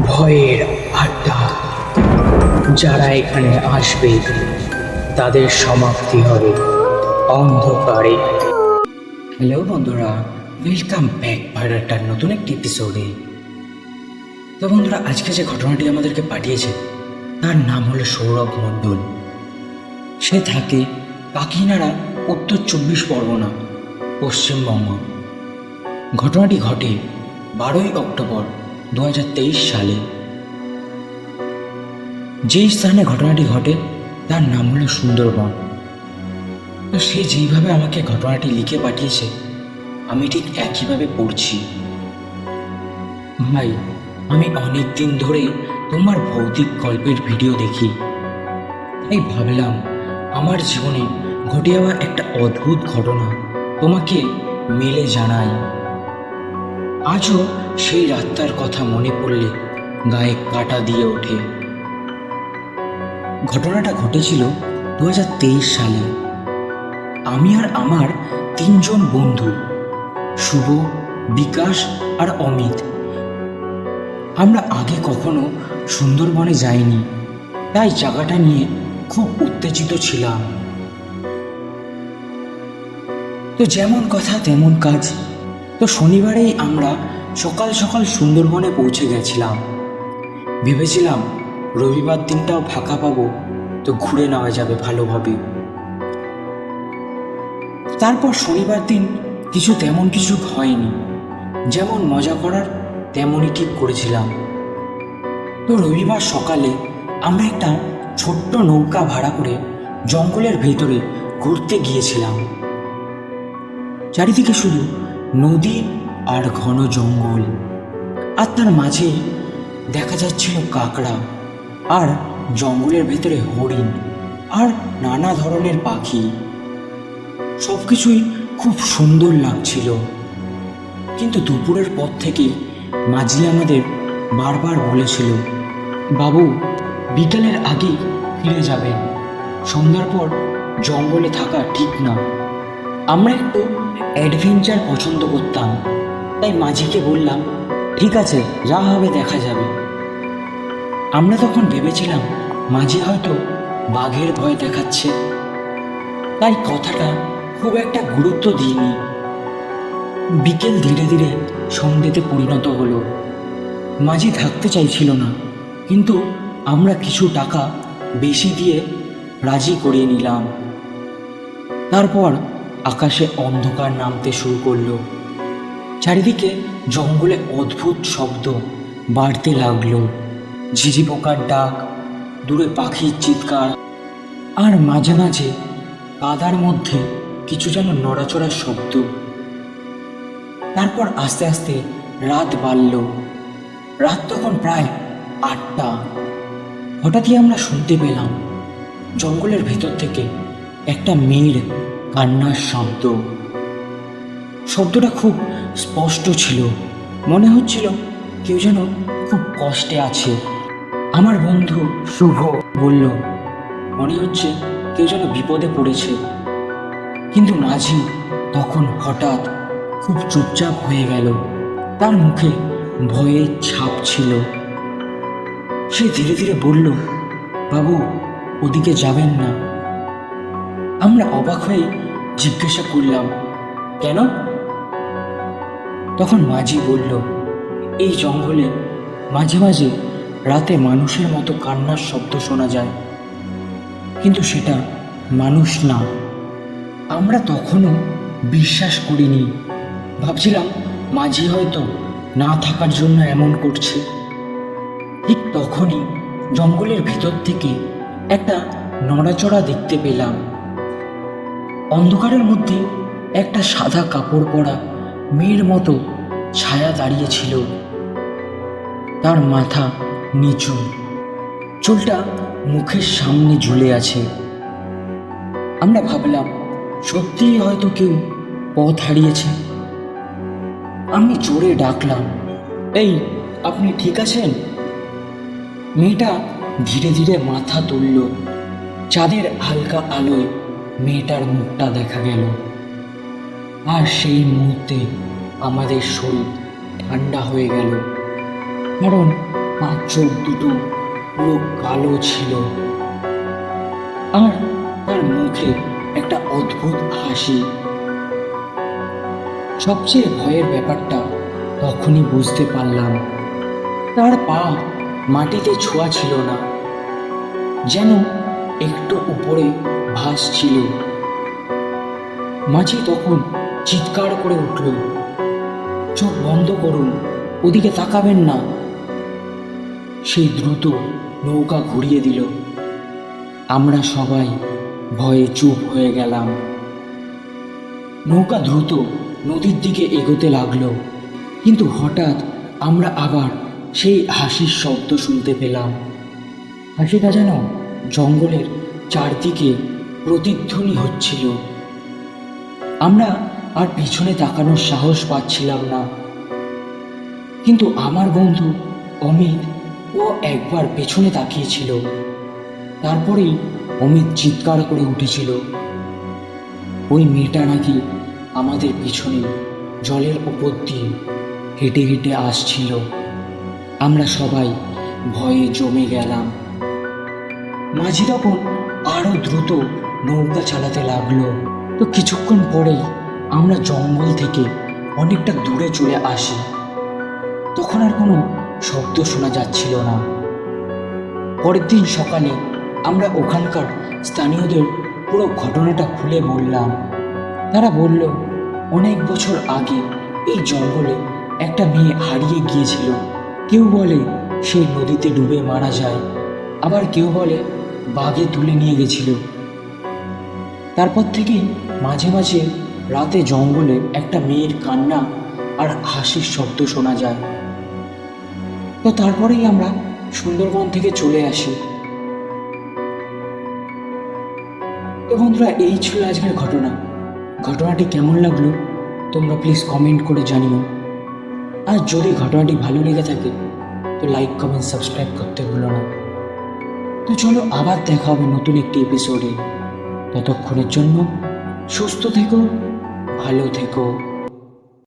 ভয়ের আড্ডা। যারা এখানে আসবে তাদের সমাপ্তি হবে অন্ধকারে। হ্যালো বন্ধুরা, ওয়েলকাম ব্যাক ভাইরাটার নতুন একটি এপিসোডে। তো বন্ধুরা, আজকে যে ঘটনাটি আমাদেরকে পাঠিয়েছে তার নাম হলো সৌরভ মণ্ডল। সে থাকে কাকিনাড়া, উত্তর 24 পরগনা, পশ্চিমবঙ্গ। ঘটনাটি ঘটে 12ই অক্টোবর 2023 সালে। যেই স্থানে ঘটনাটি ঘটে তার নাম হলো সুন্দরবন। তো সে যেইভাবে আমাকে ঘটনাটি লিখে পাঠিয়েছে আমি ঠিক একইভাবে পড়ছি। ভাই, আমি অনেক দিন ধরে তোমার ভৌতিক গল্পের ভিডিও দেখি, তাই ভাবলাম আমার জীবনে ঘটে যাওয়া একটা অদ্ভুত ঘটনা তোমাকে মেলে জানাই। আজও সেই রাতটার কথা মনে পড়লে গায়ে কাঁটা দিয়ে ওঠে। ঘটনাটা ঘটেছিল 2023 সালে। আমি আর আমার 3 জন বন্ধু, শুভ, বিকাশ আর অমিত, আমরা আগে কখনো সুন্দরবনে যাইনি, তাই জায়গাটা নিয়ে খুব উত্তেজিত ছিলাম। তো যেমন কথা তেমন কাজ। তো শনিবারেই আমরা সকাল সকাল সুন্দরবনে পৌঁছে গেছিলাম। ভেবেছিলাম রবিবার দিনটাও ফাঁকা পাবো, তো ঘুরে নেওয়া যাবে ভালোভাবে। তারপর শনিবার দিন তেমন কিছু হয়নি, যেমন মজা করার তেমনই ঠিক করেছিলাম। তো রবিবার সকালে আমরা একটা ছোট্ট নৌকা ভাড়া করে জঙ্গলের ভেতরে ঘুরতে গিয়েছিলাম। চারিদিকে শুধু নদী আর ঘন জঙ্গল, আর তার মাঝে দেখা যাচ্ছিল কাকড়া, আর জঙ্গলের ভেতরে হরিণ আর নানা ধরনের পাখি। সবকিছুই খুব সুন্দর লাগছিল। কিন্তু দুপুরের পর থেকে মাঝি আমাদের বারবার বলেছিল, বাবু, বিকেলের আগে ফিরে যাবেন, সন্ধ্যার পর জঙ্গলে থাকা ঠিক না। আমরা একটু অ্যাডভেঞ্চার পছন্দ করতাম, তাই মাঝিকে বললাম, ঠিক আছে, যা হবে দেখা যাবে। আমরা তখন ভেবেছিলাম মাঝি হয়তো বাঘের ভয় দেখাচ্ছে, তাই কথাটা খুব একটা গুরুত্ব দিইনি। বিকেল ধীরে ধীরে সন্ধ্যেতে পরিণত হলো। মাঝি থাকতে চাইছিল না, কিন্তু আমরা কিছু টাকা বেশি দিয়ে রাজি করিয়ে নিলাম। তারপর আকাশে অন্ধকার নামতে শুরু করলো। চারিদিকে জঙ্গলে অদ্ভুত শব্দ বাড়তে লাগলো। ঝিঝি পোকার ডাক, দূরে পাখির চিৎকার, আর মাঝে মাঝে কাদার মধ্যে কিছু যেন নড়াচড়ার শব্দ। তারপর আস্তে আস্তে রাত বাড়ল। রাত তখন প্রায় 8টা। হঠাৎই আমরা শুনতে পেলাম জঙ্গলের ভেতর থেকে একটা মেয়ের কান্নার শব্দ। শব্দটা খুব স্পষ্ট ছিল, মনে হচ্ছিল কেউ যেন খুব কষ্টে আছে। আমার বন্ধু শুভ বলল, মনে হচ্ছে কেউ যেন বিপদে পড়েছে। কিন্তু মাঝি তখন হঠাৎ খুব চুপচাপ হয়ে গেল। তার মুখে ভয়ের ছাপ ছিল। সে ধীরে ধীরে বলল, বাবু, ওদিকে যাবেন না। আমরা অবাক হয়ে জিজ্ঞাসা করলাম, কেন? তখন মাঝি বলল, এই জঙ্গলে মাঝে মাঝে রাতে মানুষের মতো কান্নার শব্দ শোনা যায়, কিন্তু সেটা মানুষ না। আমরা তখনও বিশ্বাস করিনি, ভাবছিলাম মাঝি হয়তো না থাকার জন্য এমন করছে। ঠিক তখনই জঙ্গলের ভিতর থেকে একটা নড়াচড়া দেখতে পেলাম। অন্ধকারের মধ্যে একটা সাদা কাপড় পরা মেয়ের মতো ছায়া দাঁড়িয়েছিল। তার মাথা নিচু, চুলটা মুখের সামনে ঝুলে আছে। আমরা ভাবলাম সত্যিই হয়তো কেউ পথ হারিয়েছে। আমি জোরে ডাকলাম, এই, আপনি ঠিক আছেন? মেয়েটা ধীরে ধীরে মাথা তুলল। চাঁদের হালকা আলোয় মেয়েটার মুখটা দেখা গেল। আর সেই মুহূর্তে আমাদের শরীর ঠান্ডা হয়ে গেল, কারণ তার চোখ দুটো পুরো কালো ছিল, আর তার মুখে একটা অদ্ভুত হাসি। সবচেয়ে ভয়ের ব্যাপারটা তখনই বুঝতে পারলাম, তার পা মাটিতে ছোঁয়া ছিল না, যেন একটু উপরে ভাসছিল। মাঝি তখন চিৎকার করে উঠল, চোখ বন্ধ করুন, ওদিকে তাকাবেন না। সেই দ্রুত নৌকা ঘুরিয়ে দিল। আমরা সবাই ভয়ে চুপ হয়ে গেলাম। নৌকা দ্রুত নদীর দিকে এগোতে লাগলো, কিন্তু হঠাৎ আমরা আবার সেই হাসির শব্দ শুনতে পেলাম। হাসিটা যেন জঙ্গলের চারদিকে প্রতিধ্বনি হচ্ছিল। আমরা আর পিছনে তাকানোর সাহস পাচ্ছিলাম না, কিন্তু আমার বন্ধু অমিত ও একবার পেছনে তাকিয়েছিল। তারপরেই অমিত চিৎকার করে উঠেছিল, ওই মেয়েটা নাকি আমাদের পিছনে জলের উপর দিয়ে হেঁটে হেঁটে আসছিল। আমরা সবাই ভয়ে জমে গেলাম। মাঝি তখন আরো দ্রুত নৌকা চালাতে লাগলো। তো কিছুক্ষণ পরেই আমরা জঙ্গল থেকে অনেকটা দূরে চলে আসি। তখন আর কোনো শব্দ শোনা যাচ্ছিল না। পরের দিন সকালে আমরা ওখানকার স্থানীয়দের পুরো ঘটনাটা খুলে বললাম। তারা বলল, অনেক বছর আগে এই জঙ্গলে একটা মেয়ে হারিয়ে গিয়েছিল। কেউ বলে সেই নদীতে ডুবে মারা যায়, আবার কেউ বলে বাঘে তুলে নিয়ে গেছিল। তারপর থেকেই মাঝে মাঝে রাতে জঙ্গলে একটা মেয়ের কান্না আর হাসির শব্দ শোনা যায়। তো তারপরেই আমরা সুন্দরবন থেকে চলে আসি। তো বন্ধুরা, এই ছিল আজকের ঘটনাটি কেমন লাগলো তোমরা প্লিজ কমেন্ট করে জানিও। আর যদি ঘটনাটি ভালো লেগে থাকে তো লাইক, কমেন্ট, সাবস্ক্রাইব করতে ভুলো না। তো চলো আবার দেখা হবে নতুন একটি এপিসোডে। ততক্ষণের জন্য সুস্থ থেকো, ভালো থেকো।